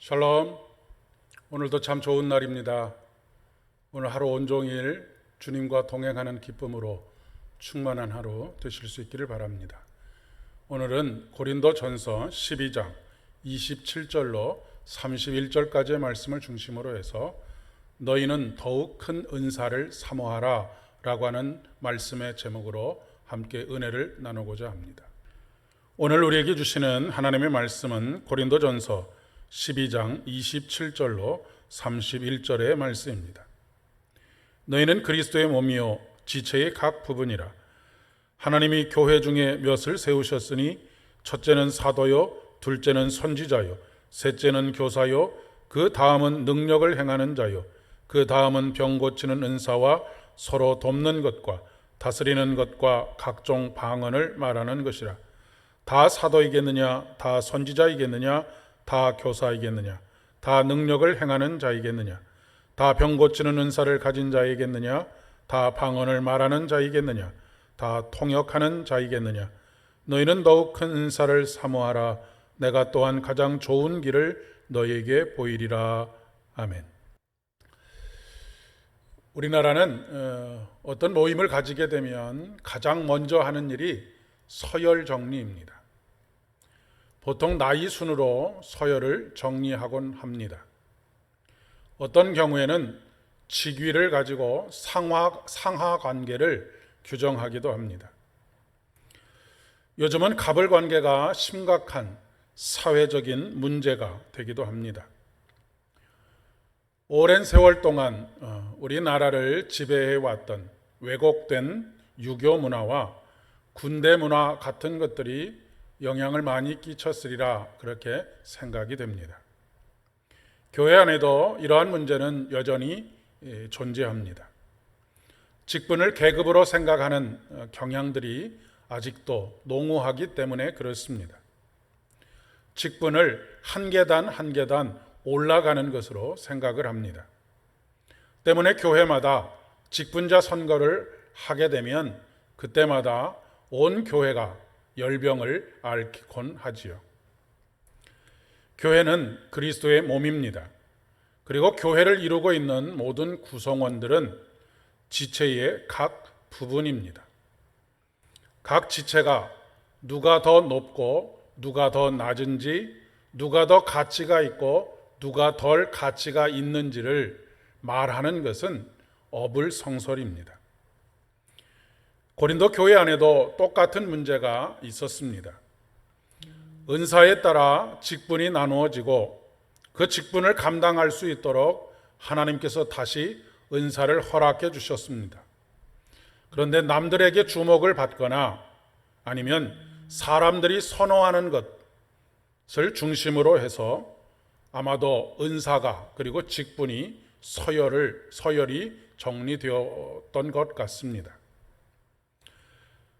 샬롬. 오늘도 참 좋은 날입니다. 오늘 하루 온종일 주님과 동행하는 기쁨으로 충만한 하루 되실 수 있기를 바랍니다. 오늘은 고린도전서 12장 27절로 31절까지의 말씀을 중심으로 해서 너희는 더욱 큰 은사를 사모하라 라고 하는 말씀의 제목으로 함께 은혜를 나누고자 합니다. 오늘 우리에게 주시는 하나님의 말씀은 고린도전서 12장 27절로 31절의 말씀입니다. 너희는 그리스도의 몸이요 지체의 각 부분이라. 하나님이 교회 중에 몇을 세우셨으니 첫째는 사도요, 둘째는 선지자요, 셋째는 교사요, 그 다음은 능력을 행하는 자요, 그 다음은 병 고치는 은사와 서로 돕는 것과 다스리는 것과 각종 방언을 말하는 것이라. 다 사도이겠느냐, 다 선지자이겠느냐, 다 교사이겠느냐, 다 능력을 행하는 자이겠느냐, 다 병 고치는 은사를 가진 자이겠느냐, 다 방언을 말하는 자이겠느냐, 다 통역하는 자이겠느냐. 너희는 더욱 큰 은사를 사모하라. 내가 또한 가장 좋은 길을 너희에게 보이리라. 아멘. 우리나라는 어떤 모임을 가지게 되면 가장 먼저 하는 일이 서열 정리입니다. 보통 나이 순으로 서열을 정리하곤 합니다. 어떤 경우에는 직위를 가지고 상하 관계를 규정하기도 합니다. 요즘은 갑을 관계가 심각한 사회적인 문제가 되기도 합니다. 오랜 세월 동안 우리나라를 지배해왔던 왜곡된 유교 문화와 군대 문화 같은 것들이 영향을 많이 끼쳤으리라 그렇게 생각이 됩니다. 교회 안에도 이러한 문제는 여전히 존재합니다. 직분을 계급으로 생각하는 경향들이 아직도 농후하기 때문에 그렇습니다. 직분을 한 계단 한 계단 올라가는 것으로 생각을 합니다. 때문에 교회마다 직분자 선거를 하게 되면 그때마다 온 교회가 열병을 앓곤 하지요. 교회는 그리스도의 몸입니다. 그리고 교회를 이루고 있는 모든 구성원들은 지체의 각 부분입니다. 각 지체가 누가 더 높고 누가 더 낮은지, 누가 더 가치가 있고 누가 덜 가치가 있는지를 말하는 것은 어불성설입니다. 고린도 교회 안에도 똑같은 문제가 있었습니다. 은사에 따라 직분이 나누어지고 그 직분을 감당할 수 있도록 하나님께서 다시 은사를 허락해 주셨습니다. 그런데 남들에게 주목을 받거나 아니면 사람들이 선호하는 것을 중심으로 해서 아마도 은사가 그리고 직분이 서열이 정리되었던 것 같습니다.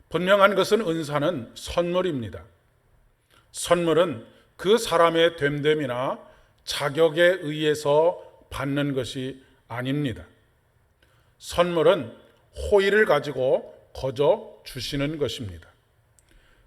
분명한 것은 은사는 선물입니다. 선물은 그 사람의 됨됨이나 자격에 의해서 받는 것이 아닙니다. 선물은 호의를 가지고 거저 주시는 것입니다.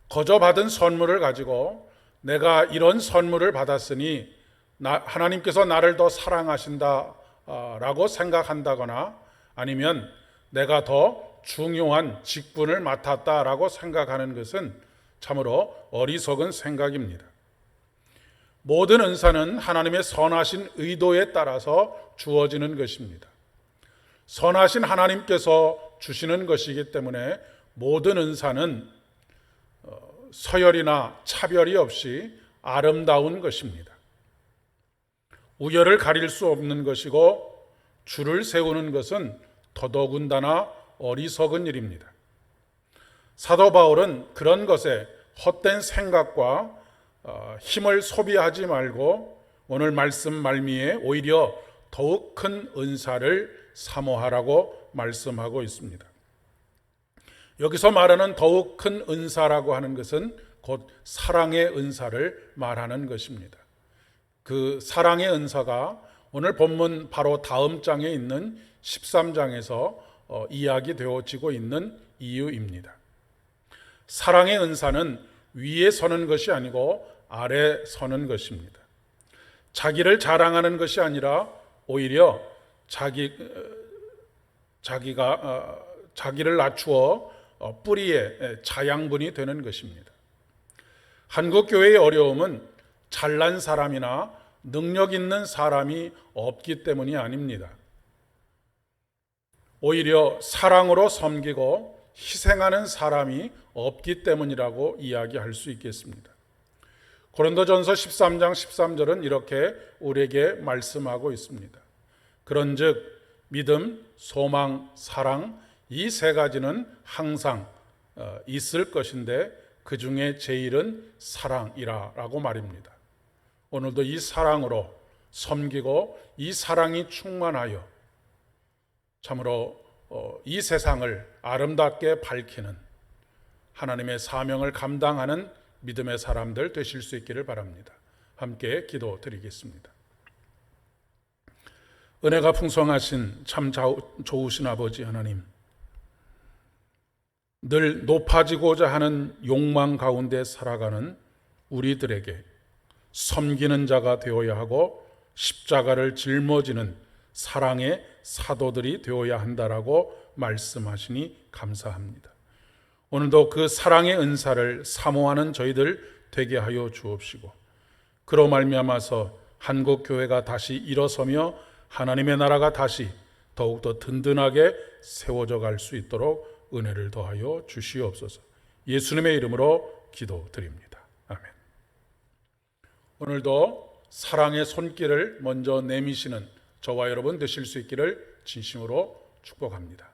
거저 받은 선물을 가지고 내가 이런 선물을 받았으니 하나님께서 나를 더 사랑하신다라고 생각한다거나 아니면 내가 더 중요한 직분을 맡았다라고 생각하는 것은 참으로 어리석은 생각입니다. 모든 은사는 하나님의 선하신 의도에 따라서 주어지는 것입니다. 선하신 하나님께서 주시는 것이기 때문에 모든 은사는 서열이나 차별이 없이 아름다운 것입니다. 우열을 가릴 수 없는 것이고 줄을 세우는 것은 더더군다나 어리석은 일입니다. 사도 바울은 그런 것에 헛된 생각과 힘을 소비하지 말고 오늘 말씀 말미에 오히려 더욱 큰 은사를 사모하라고 말씀하고 있습니다. 여기서 말하는 더욱 큰 은사라고 하는 것은 곧 사랑의 은사를 말하는 것입니다. 그 사랑의 은사가 오늘 본문 바로 다음 장에 있는 13장에서 이야기되어지고 있는 이유입니다. 사랑의 은사는 위에 서는 것이 아니고 아래 서는 것입니다. 자기를 자랑하는 것이 아니라 오히려 자기를 낮추어 뿌리의 자양분이 되는 것입니다. 한국 교회의 어려움은 잘난 사람이나 능력 있는 사람이 없기 때문이 아닙니다. 오히려 사랑으로 섬기고 희생하는 사람이 없기 때문이라고 이야기할 수 있겠습니다. 고린도전서 13장 13절은 이렇게 우리에게 말씀하고 있습니다. 그런즉 믿음, 소망, 사랑 이 세 가지는 항상 있을 것인데 그 중에 제일은 사랑이라고 말입니다. 오늘도 이 사랑으로 섬기고 이 사랑이 충만하여 참으로 이 세상을 아름답게 밝히는 하나님의 사명을 감당하는 믿음의 사람들 되실 수 있기를 바랍니다. 함께 기도드리겠습니다. 은혜가 풍성하신 참 좋으신 아버지 하나님, 늘 높아지고자 하는 욕망 가운데 살아가는 우리들에게 섬기는 자가 되어야 하고 십자가를 짊어지는 사랑의 사도들이 되어야 한다라고 말씀하시니 감사합니다. 오늘도 그 사랑의 은사를 사모하는 저희들 되게 하여 주옵시고, 그로 말미암아서 한국 교회가 다시 일어서며 하나님의 나라가 다시 더욱더 든든하게 세워져 갈 수 있도록 은혜를 더하여 주시옵소서. 예수님의 이름으로 기도드립니다. 아멘. 오늘도 사랑의 손길을 먼저 내미시는 저와 여러분 되실 수 있기를 진심으로 축복합니다.